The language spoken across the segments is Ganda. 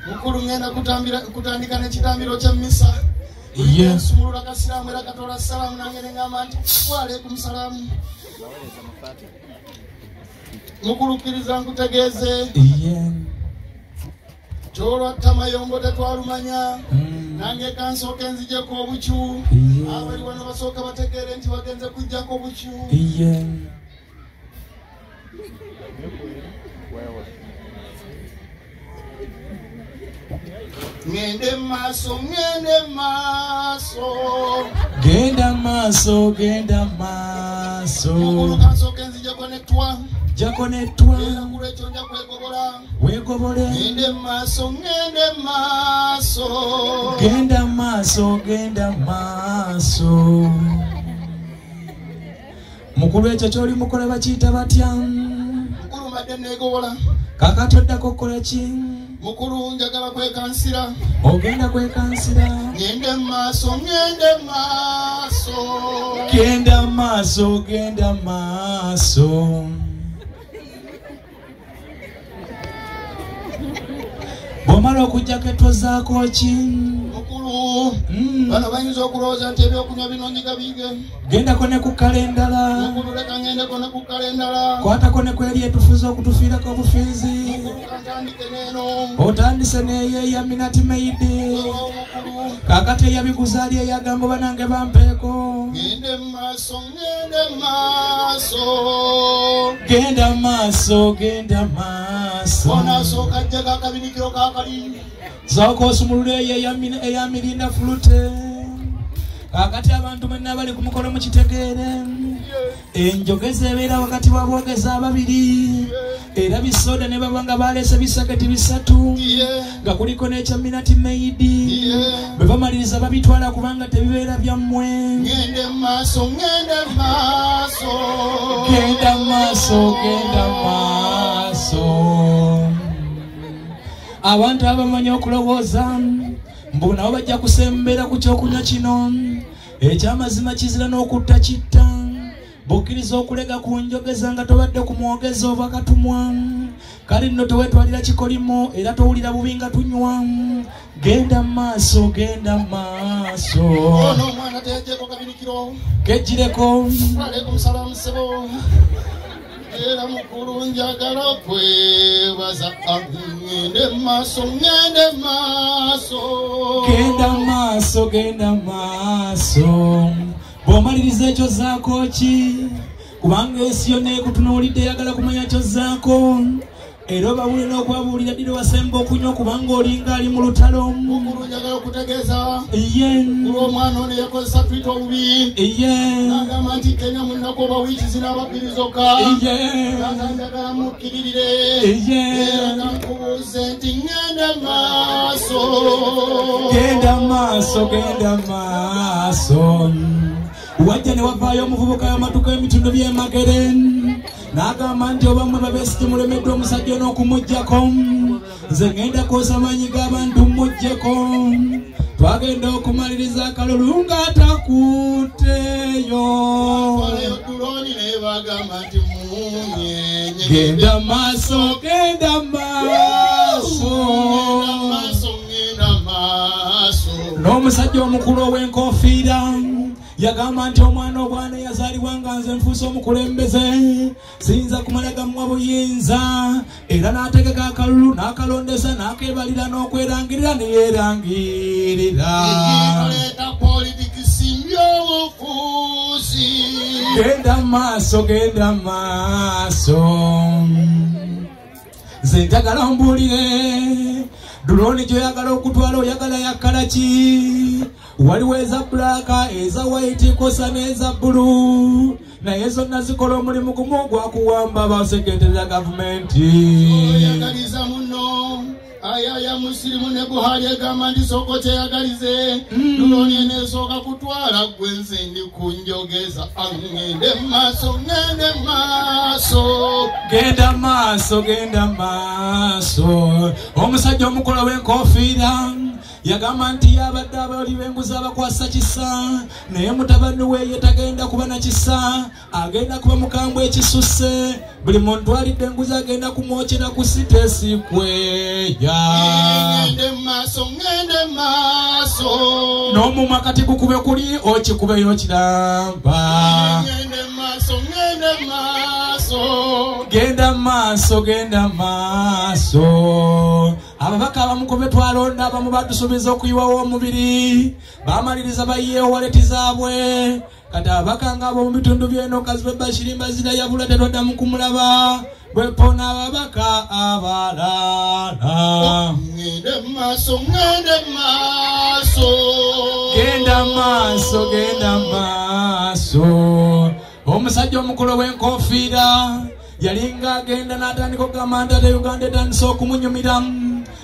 mukulu ngenda kutandika n'ekitambiro kya mmisa. Nsumulula kasiraamu era katola salaamu nange ne ngamba nti wa aleikum salaamu. Mukulu kkiriza nkutegeeze. Kyolwatta mayombo tetwalumanya. Nange kansooka enzijeko obucu. Abali wano basooka bategeere nti bagenze kujjako obucu. Ngende maaso, ngende maaso. Genda maaso, genda maaso. Mukulu kansooka enzijeko netwa. Jakonetwa wegobole ngende maaso ngende maaso genda maaso genda maaso mukulu ekyo kyoli mukola bakiyita batya mukulu madde negobola kakati oddako kukola ki mukulu njagala kwekansira ogenda kwekansira ngende maaso ngende maaso genda maaso genda maaso Bomala okujjako ettozaako ki mukulu bano bayinza okulowooza nti ebyokunywa bino nyiga bige gendako ne ku kalendala mukulu leka ngendeko ne ku kalendala kwatako ne kweri etufuza okutufiirako obufiizi mukulu kantandike neeno otandise neeyo eya Minati Meidi kakati eyabiguza ali eyagamba banange bampeeko gende maaso ngende maaso genda maaso genda maaso onasooka jjaga akabinikiro kakali zoko osumulula eya Mirinda Flute kakati abantu mwenna bali ku mukolo mu kitegeere enjogeza ebeera wakati w'aboogezi ababiri era bisoda ne baba nga baleese bisaketi bisatu nga kuliko n'ekya Minati Meidi bwe bamaliriza babitwala kubanga tebibeera byammwe ngende maaso ngende maaso genda maaso genda maaso abantu abamanyi okulowooza mbu nabo bajja kusembera ku kyokunywa kino ekyamazima kizira n'okutta kitta bukkiriza okulega ku njogeza nga tobadde ku mwogeza oba katumwa kale nno tewetwalira kikolimo era towulira bubi nga tunywa genda maaso genda maaso ono omwana teyajjeko kabinikiro kejjireko aleikum salaamu sebo era mukulu njagala kwebaza ngende maaso ngende maaso genda maaso genda maaso bw'omaliriza ekyo zaako ki kubanga ensi yonna ekutunuulidde eyagala kumanya kyo zaako era obawule n'okwabuulira ddira wasemba okunywa kubanga olinga ali mu lutalo mukulu njagala okutegeeza olw'omwana ono yakozesa twita obubi n'agamba nti Kenya munnako oba wiiki zinaababbirizokka ata njagala mukkiririre era kankubuuze nti ngende maaso genda maaso genda maaso wajja ne wavaayo omuvubuka y'amatuka y'emitindo by'emagere n'agamba nti obamwe babeesi temulemedde omusajja n'okumuggyako nze ngenda kwosa maanyi g'abantu muggyeko twagenda okumaliriza akalulu ng'atakuteeyo genda maaso genda maaso n'omusajja omukulu ow'enkofiira yagamba nti omwana obwana yazaalibwa nga nze nfuuse omukulembeze siyinza kumala gamuwa buyinza era n'ategeka akalulu n'akalondesa n'akebalira n'okwerangirira ne yeerangirira genda maaso genda maaso nze njagala mbuulire Drone gyoyagala okutwala oyagala yakala ki waliwo eza black eza white kosa n'eza blue naye zonna zikola omulimu gumu gwakuwamba basekendera gavumenti oyagaliza muno ayaya musirimu ne Buhari egamba ndi soko kyeyagalize Drone eneesooka kutwala gwe nze ndi kunjogeza ngende maaso ngende maaso genda maaso genda maaso omusajja omukola w'enkofiira yagamba nti yabadde abali b'enguzi abakwasa kisa naye mutabani we ye tagenda kuba na kisa agenda kuba mukambwe ekisusse buli muntu alidde enguzi agenda kumwokyera ku sitesi kweya ngende maaso n'omumwa kati gukube kuli okikubeyo kiramba genda maaso ababaka abamu be twalonda abamu batusuubiza okuyiwawo omubiri bamaliriza bayiyeewo waleti zaabwe kati ababaka ng'abo mu bitundu by'eno kazibe Bashiri Mbazira yabula tetwaddamu kumulaba bwepona ababaka abalala ngende maaso genda maaso omusajja omukulu w'enkofiira yalinga agenda n'atandika okugamba nti ate Uganda etandise okumunyumira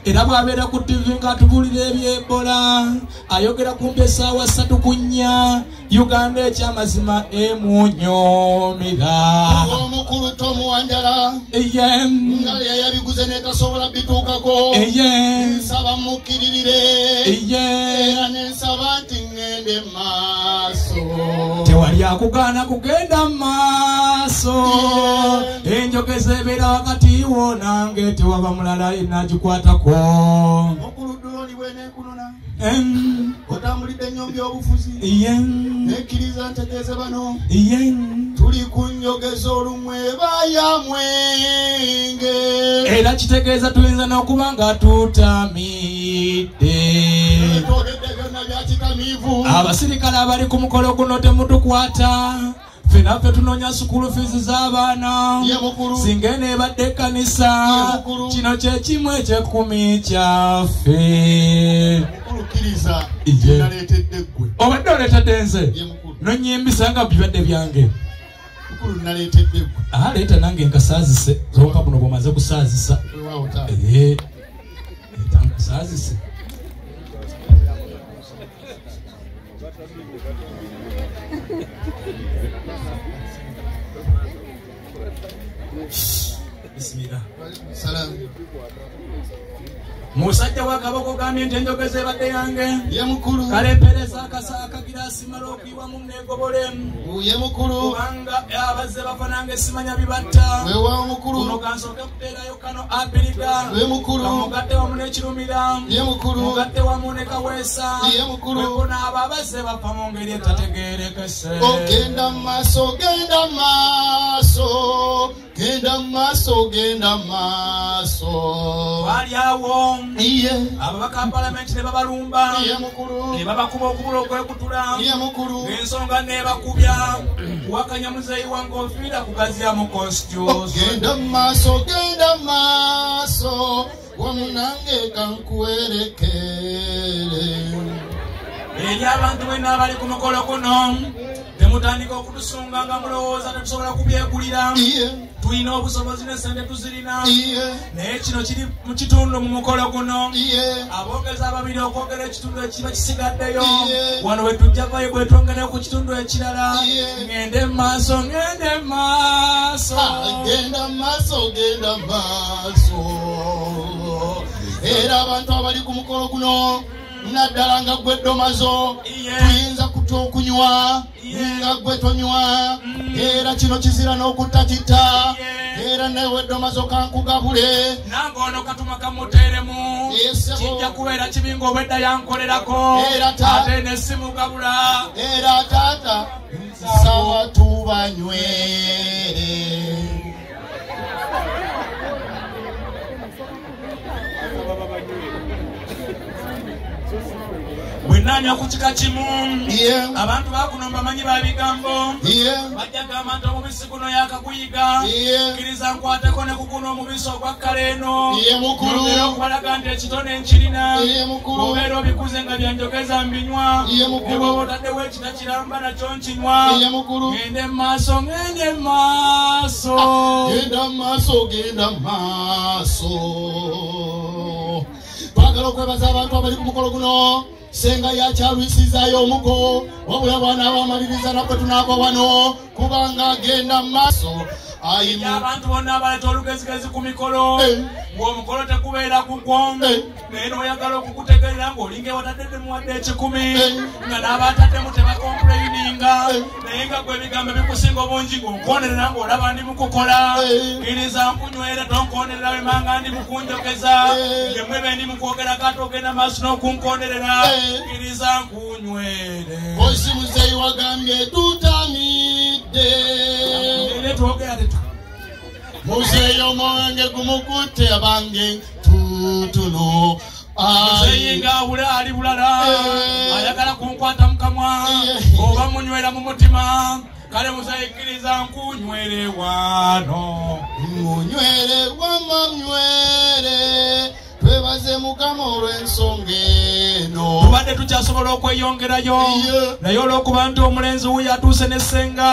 era bw'abeera ku TV ng'atubuulira eby'Ebola ayogera kumpi essaawa 3:04 Uganda ekyamazima emunyumira omukulu Tom Wanjala nga yabiguze n'etasobola bituukako nsaba mukiririre era nensaba nti ngende maaso tewali akugaana kugenda maaso enjogeza ebeera wakati wo nange tewaba mulala enagikwatako omukulu Dolly bwenenkunona otambulidde ennyo by'obufuzi nekkiriza ntegeeze bano tuli ku njogeza olumweba ya mwenge era kitegeeza tuyinza n'okuba nga tutamidde byonna byakitamiivu abasirikale abali ku mukolo guno temutukwata fenaffe tunoonya sukulu fiizi z'abaana singa eno ebadde ekkanisa kino kye kimu eky'ekkumi kyaffe obadde oleetedde nze nonyimbisa nga bibadde byange leeta nange nkasaazise zonka buno bw'omaze kusaazisa nkasaazise Bismillah. Salam. Musajja wa kaboko gambye nti enjogeza ebadde yange ye mukulu kale mpereza akagiraasi mala okuyiwa mu neegobole ye mukulu kubanga abazze bafa nange simanya bibatta wewa mukulu kuno kansooke kuteerayo kano abiriga ye mukulu kamugatte wamu n'ekirumira ye mukulu mugatte wamu ne kaweesa ye mukulu wekuna abo abazze bafa mu ngeri etategeerekese ogenda maaso genda maaso wali awo iye ababaka palamenti ne babalumba ye mukulu ne babakuba okubula okwekutula ye mukulu ensonga ne bakubya kuwakanya muzeeyi wa nkofiira kugaziya mu constitution genda maaso wamunange kankuwerekere eri abantu bwenna abali ku mukolo guno temutandika okutusunga nga mulowooza tetusobola kubyegulira tulina obusobozi n'essente tuzirina naye kino kiri mu kitundu mu mukolo guno aboogezi ababiri okwogera ekitundu ekiba kisigaddeyo wano we tujja vayo bwetwongere ku kitundu ekirala ngende maaso genda maaso era abantu abali ku mukolo guno naddala nga gwe ddomazo tuyinza kutya okunywa nga gwe tonywa era kino kizira n'okutta kitta era newe ddomazo kankugabule nange ono katuma kamuteeremu kijja kubeera kibi ng'obwedda yankolerako ate nesimugabula era taata nsaba tubanywere bwenanywa ku kika kimu abantu bakuno bamanyi babigambo bajja gamba nti omubisi guno yakaguyiga kkiriza nkwateko ne kuguno omubisi ogwa kkala eno nogera okubalaga nti ekitone nkirina obeera obikuze nga byanjogeza mbinywa ebwoba otaddewo ekita kiramba nakyo nkinywa ngende maaso genda maaso twagala okwebaza abantu abali ku mukolo guno senga yakyalwisizaayo omuko wabula bwana abamaliriza nabwe tunaako wano kubanga agenda maaso abantu bonna abaleta olugezigezi ku mikolo ng'omukolo tekubeera kugwo naye n'oyagala okukutegerera ng'olinga ewatadde muwadde ekikumi nga n'abaataddemu tebakompuleyininga naye nga gwe ebigambo bikusinga obungi ng'onkonerera ng'olaba ndi mukukola kkiriza nkunywere tonkonerera wemanga ndi mukunjogeza yemwe bendi mukwogerako ate ogenda maaso n'okunkonerera kkiriza nkunywere osi muzeyi wagambye tutamidde muzeyi omwange gumukutte abange tutuno muzeyi ng'awula ali bulala ayagala kunkwata mukamwa oba munywera mu mutima kale muzeyi kkiriza nkunywere wano munywere wamanywere twebaze mukama olw'ensonga eno tubadde tukyasobola okweyongerayo naye olw'okuba nti omulenzi wuyo atuuse n'essenga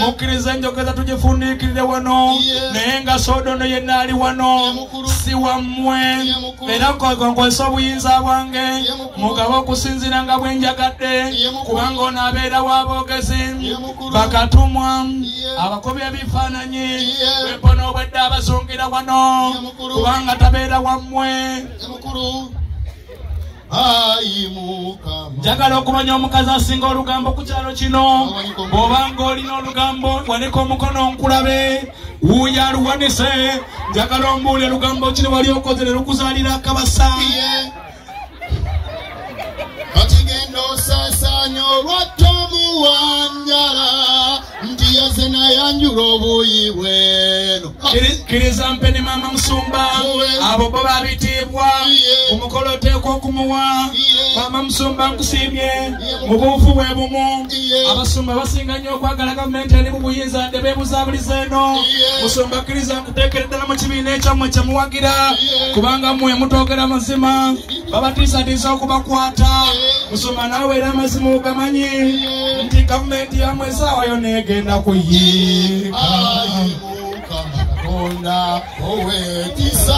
mukkiriza enjogeza tugifundiikirire wano naye nga soodono yenna ali wano si wammwe era nkozesa obuyinza bwange mugabe okusinziira nga bwe njagadde kubanga ono abeera w'aboogezi bakatumwa abakobi ebifaananyi bwempona obwedde abazungira wano kubanga tabeera wammwe njagala okumanya omukazi asinga olugambo ku kyalo kino bw'obanga olina olugambo wanika omukono nkulabe wuuyo aluwanise njagala ombuulire olugambo kino wali okozere lukuzaalira akabasa kati genda osaasanya olwatomuwanjala nti yaze nayanjula obuyi bweno kkiriza mpe ne maama musumba abo bo babitiibwa omukolo oteekwa okumuwa maama musumba nkusiimye mu buufu bwe bumu abasumba basinga nnyo okwagala gavumenti eri mu buyinza nde beebuzaabuliza eno musumba kkiriza nkuteekere ddala mu kibiina ekyammwe kyemuwagira kubanga mmwe mutoogera mazima babatiisatiisa okubakwata musumba naawe era amazima ogamanyi nti gavumenti yammwe esaawa yonna egenda kuyiika Katonda ow'ekisa